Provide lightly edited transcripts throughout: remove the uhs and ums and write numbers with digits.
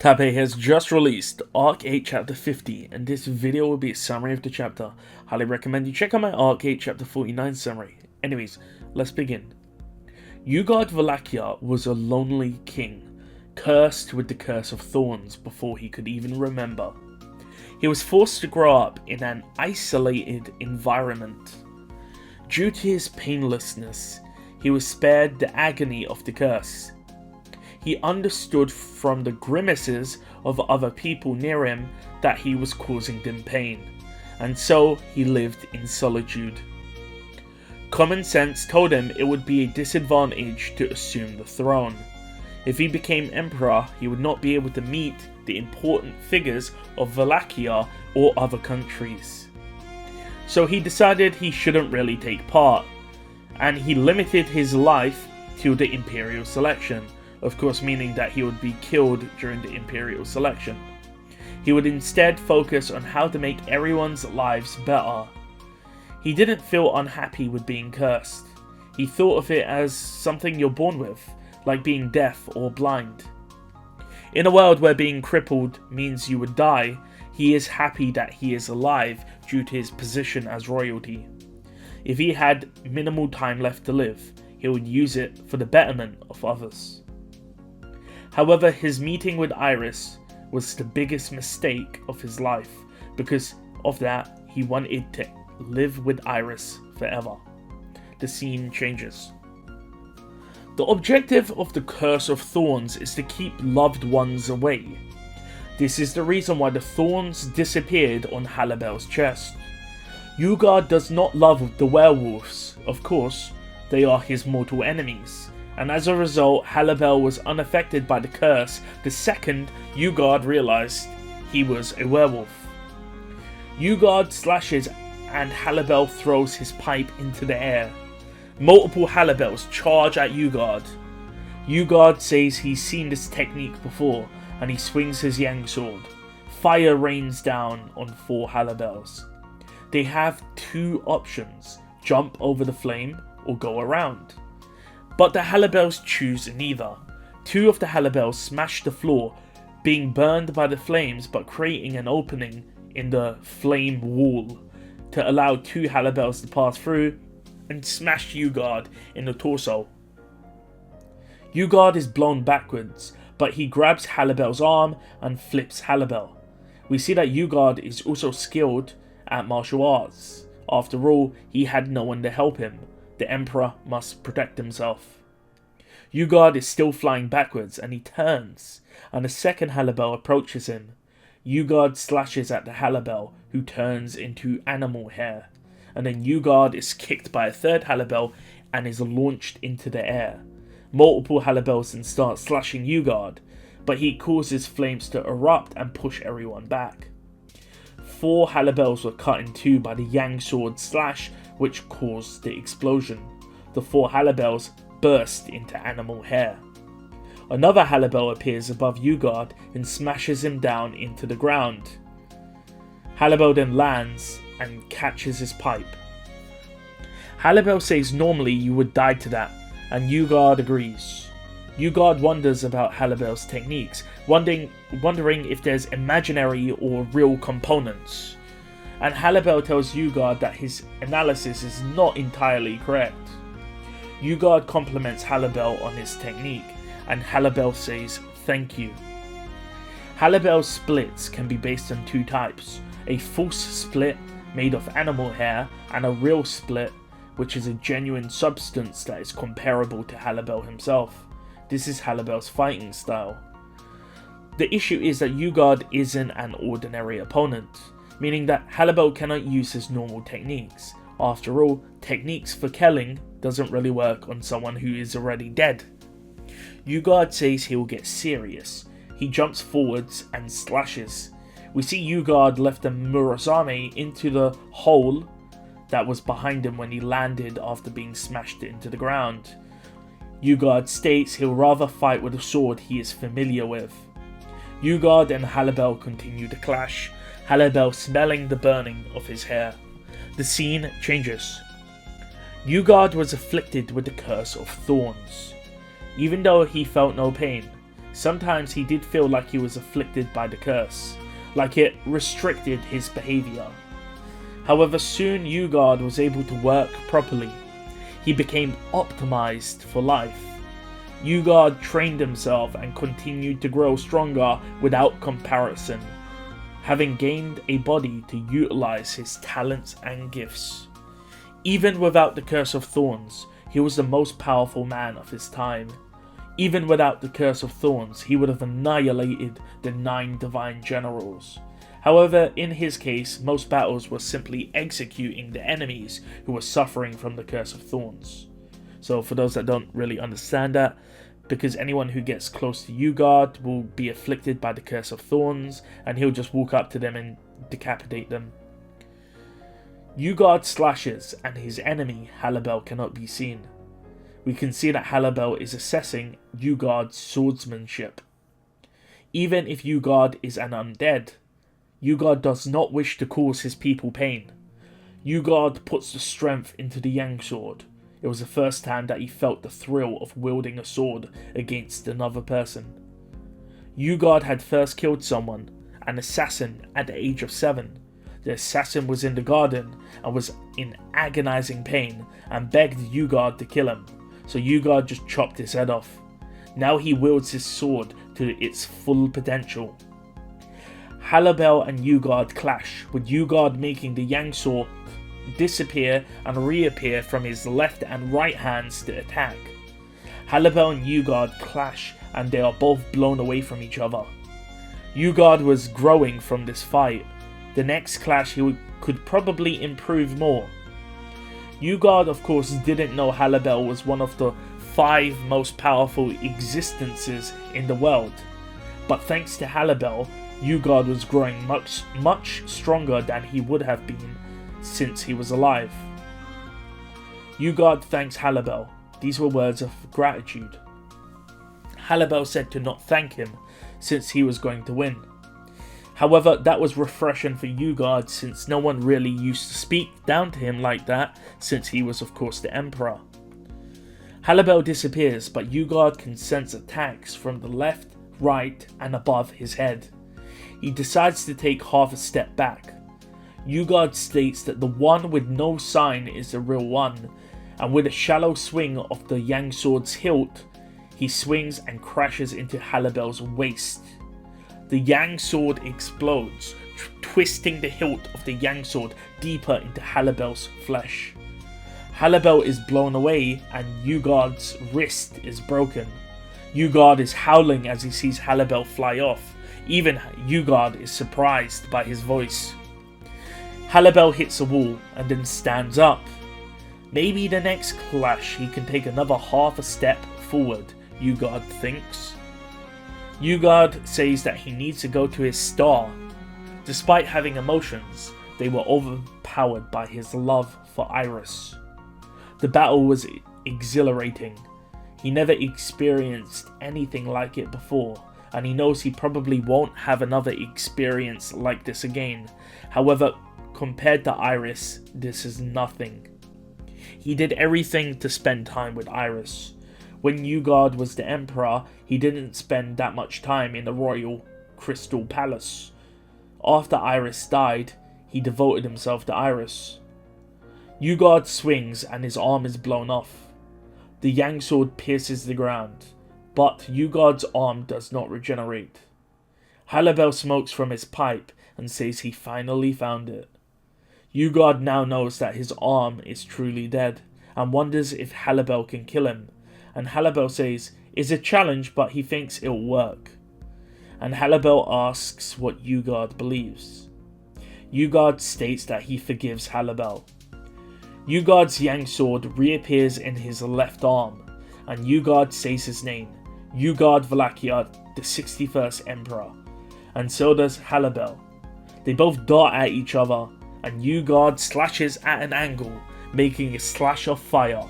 Tabe has just released Arc 8 Chapter 50, and this video will be a summary of the chapter. Highly recommend you check out my Arc 8 Chapter 49 summary. Anyways, let's begin. Yugard Vollachia was a lonely king, cursed with the curse of thorns before he could even remember. He was forced to grow up in an isolated environment. Due to his painlessness, he was spared the agony of the curse. He understood from the grimaces of other people near him that he was causing them pain, and so he lived in solitude. Common sense told him it would be a disadvantage to assume the throne. If he became emperor, he would not be able to meet the important figures of Vollachia or other countries. So he decided he shouldn't really take part, and he limited his life to the imperial selection. Of course, meaning that he would be killed during the imperial selection. He would instead focus on how to make everyone's lives better. He didn't feel unhappy with being cursed. He thought of it as something you're born with, like being deaf or blind. In a world where being crippled means you would die, he is happy that he is alive due to his position as royalty. If he had minimal time left to live, he would use it for the betterment of others. However, his meeting with Iris was the biggest mistake of his life. Because of that, he wanted to live with Iris forever. The scene changes. The objective of the Curse of Thorns is to keep loved ones away. This is the reason why the thorns disappeared on Halibel's chest. Yugard does not love the werewolves, of course, they are his mortal enemies. And as a result, Halibel was unaffected by the curse the second Yugard realized he was a werewolf. Yugard slashes and Halibel throws his pipe into the air. Multiple Halibels charge at Yugard. Yugard says he's seen this technique before, and he swings his yang sword. Fire rains down on 4 Halibels. They have 2 options: jump over the flame or go around. But the Halibels choose neither. 2 of the Halibels smash the floor, being burned by the flames but creating an opening in the flame wall to allow 2 Halibels to pass through and smash Yugard in the torso. Yugard is blown backwards, but he grabs Halibel's arm and flips Halibel. We see that Yugard is also skilled at martial arts. After all, he had no one to help him. The Emperor must protect himself. Yugard is still flying backwards and he turns, and a second Halibel approaches him. Yugard slashes at the Halibel, who turns into animal hair, and then Yugard is kicked by a third Halibel and is launched into the air. Multiple Halibels then start slashing Yugard, but he causes flames to erupt and push everyone back. 4 Halibels were cut in 2 by the yang sword slash, which caused the explosion. The 4 Halibels burst into animal hair. Another Halibel appears above Yugard and smashes him down into the ground. Halibel then lands and catches his pipe. Halibel says normally you would die to that, and Yugard agrees. Yugard wonders about Halibel's techniques, wondering if there's imaginary or real components. And Halibel tells Yugard that his analysis is not entirely correct. Yugard compliments Halibel on his technique, and Halibel says thank you. Halibel's splits can be based on 2 types: a false split made of animal hair, and a real split, which is a genuine substance that is comparable to Halibel himself. This is Halibel's fighting style. The issue is that Yugard isn't an ordinary opponent, meaning that Halibel cannot use his normal techniques. After all, techniques for killing doesn't really work on someone who is already dead. Yugard says he will get serious. He jumps forwards and slashes. We see Yugard left a Murazame into the hole that was behind him when he landed after being smashed into the ground. Yugard states he'll rather fight with a sword he is familiar with. Yugard and Halibel continue to clash, Halibel smelling the burning of his hair. The scene changes. Yugard was afflicted with the Curse of Thorns. Even though he felt no pain, Sometimes he did feel like he was afflicted by the curse, like it restricted his behaviour. However, soon Yugard was able to work properly. He became optimized for life. Yugard trained himself and continued to grow stronger without comparison, having gained a body to utilize his talents and gifts. Even without the Curse of Thorns, he was the most powerful man of his time. Even without the Curse of Thorns, he would have annihilated the 9 divine generals. However, in his case, most battles were simply executing the enemies who were suffering from the Curse of Thorns. So for those that don't really understand that, because anyone who gets close to Yugard will be afflicted by the Curse of Thorns, and he'll just walk up to them and decapitate them. Yugard slashes, and his enemy, Halibel, cannot be seen. We can see that Halibel is assessing Yugard's swordsmanship. Even if Yugard is an undead, Yugard does not wish to cause his people pain. Yugard puts the strength into the Yang sword. It was the first time that he felt the thrill of wielding a sword against another person. Yugard had first killed someone, an assassin, at the age of 7. The assassin was in the garden and was in agonizing pain and begged Yugard to kill him, so Yugard just chopped his head off. Now he wields his sword to its full potential. Halibel and Yugard clash, with Yugard making the Yang sword disappear and reappear from his left and right hands to attack. Halibel and Yugard clash and they are both blown away from each other. Yugard was growing from this fight. The next clash he could probably improve more. Yugard of course didn't know Halibel was one of the 5 most powerful existences in the world, but thanks to Halibel, Yugard was growing much stronger than he would have been since he was alive. Yugard thanks Halibel. These were words of gratitude. Halibel said to not thank him since he was going to win. However, that was refreshing for Yugard since no one really used to speak down to him like that since he was of course the emperor. Halibel disappears, but Yugard can sense attacks from the left, right and above his head. He decides to take half a step back. Yugard states that the one with no sign is the real one, and with a shallow swing of the Yang sword's hilt, he swings and crashes into Halibel's waist. The Yang sword explodes, twisting the hilt of the Yang sword deeper into Halibel's flesh. Halibel is blown away and Yugard's wrist is broken. Yugard is howling as he sees Halibel fly off. Even Yugard is surprised by his voice. Halibel hits a wall and then stands up. Maybe the next clash he can take another half a step forward, Yugard thinks. Yugard says that he needs to go to his star. Despite having emotions, they were overpowered by his love for Iris. The battle was exhilarating. He never experienced anything like it before, and he knows he probably won't have another experience like this again. However, compared to Iris, this is nothing. He did everything to spend time with Iris. When Yugard was the emperor, he didn't spend that much time in the royal crystal palace. After Iris died, he devoted himself to Iris. Yugard swings and his arm is blown off. The Yang sword pierces the ground, but Yugard's arm does not regenerate. Halibel smokes from his pipe and says he finally found it. Yugard now knows that his arm is truly dead and wonders if Halibel can kill him. And Halibel says it's a challenge, but he thinks it'll work. And Halibel asks what Yugard believes. Yugard states that he forgives Halibel. Yugard's Yang sword reappears in his left arm, and Yugard says his name, Yugard Vollachia, the 61st Emperor, and so does Halibel. They both dart at each other, and Yugard slashes at an angle, making a slash of fire.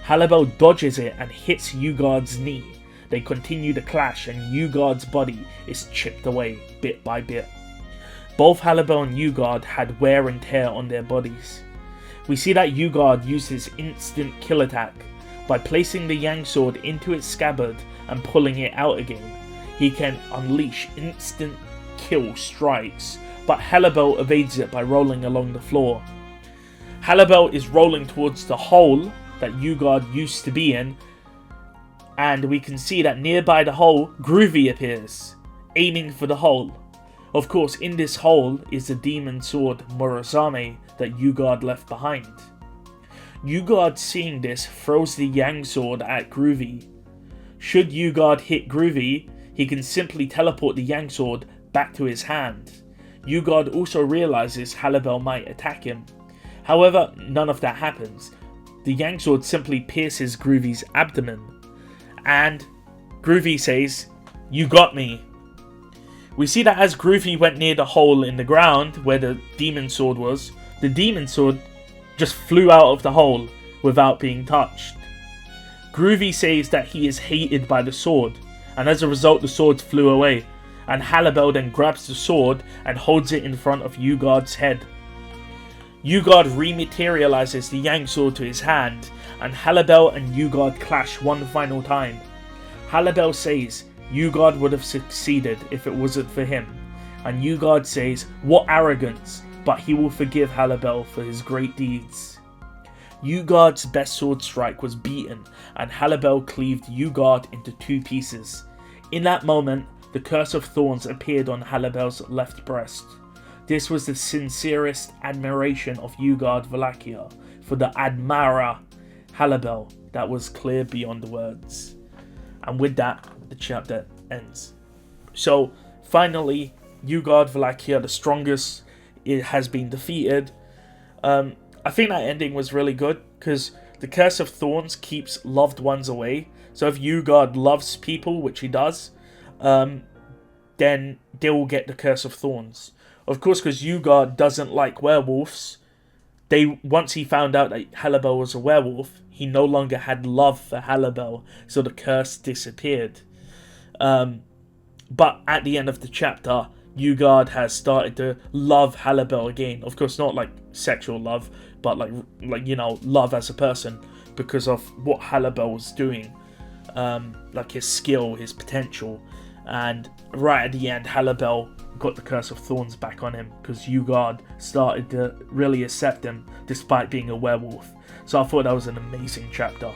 Halibel dodges it and hits Yugard's knee. They continue the clash and Yugard's body is chipped away bit by bit. Both Halibel and Yugard had wear and tear on their bodies. We see that Yugard used his instant kill attack. By placing the Yang sword into its scabbard and pulling it out again, he can unleash instant kill strikes, but Halibel evades it by rolling along the floor. Halibel is rolling towards the hole that Yugard used to be in, and we can see that nearby the hole, Groovy appears, aiming for the hole. Of course, in this hole is the demon sword Morizame that Yugard left behind. Yugard, seeing this, throws the Yang sword at Groovy. Should Yugard hit Groovy, he can simply teleport the Yang sword back to his hand. Yugard also realizes Halibel might attack him. However, none of that happens. The Yang sword simply pierces Groovy's abdomen, and Groovy says, "You got me." We see that as Groovy went near the hole in the ground where the demon sword was, the demon sword just flew out of the hole without being touched. Groovy says that he is hated by the sword, and as a result the sword flew away, and Halibel then grabs the sword and holds it in front of Yugard's head. Yugard rematerializes the Yang sword to his hand, and Halibel and Yugard clash one final time. Halibel says Yugard would have succeeded if it wasn't for him, and Yugard says, "What arrogance," but he will forgive Halibel for his great deeds. Yugard's best sword strike was beaten, and Halibel cleaved Yugard into 2 pieces. In that moment, the Curse of Thorns appeared on Halibel's left breast. This was the sincerest admiration of Yugard Vollachia for the Admara Halibel that was clear beyond words. And with that, the chapter ends. So, finally, Yugard Vollachia, the strongest, it has been defeated. I think that ending was really good, because the Curse of Thorns keeps loved ones away. So if Yugard loves people, which he does, then they will get the Curse of Thorns. Of course, because Yugard doesn't like werewolves, once he found out that Halibel was a werewolf, he no longer had love for Halibel, so the curse disappeared. But at the end of the chapter, Yugard has started to love Halibel again. Of course, not like sexual love, but like love as a person, because of what Halibel was doing, like his skill, his potential. And right at the end, Halibel got the Curse of Thorns back on him, because Yugard started to really accept him despite being a werewolf. So I thought that was an amazing chapter.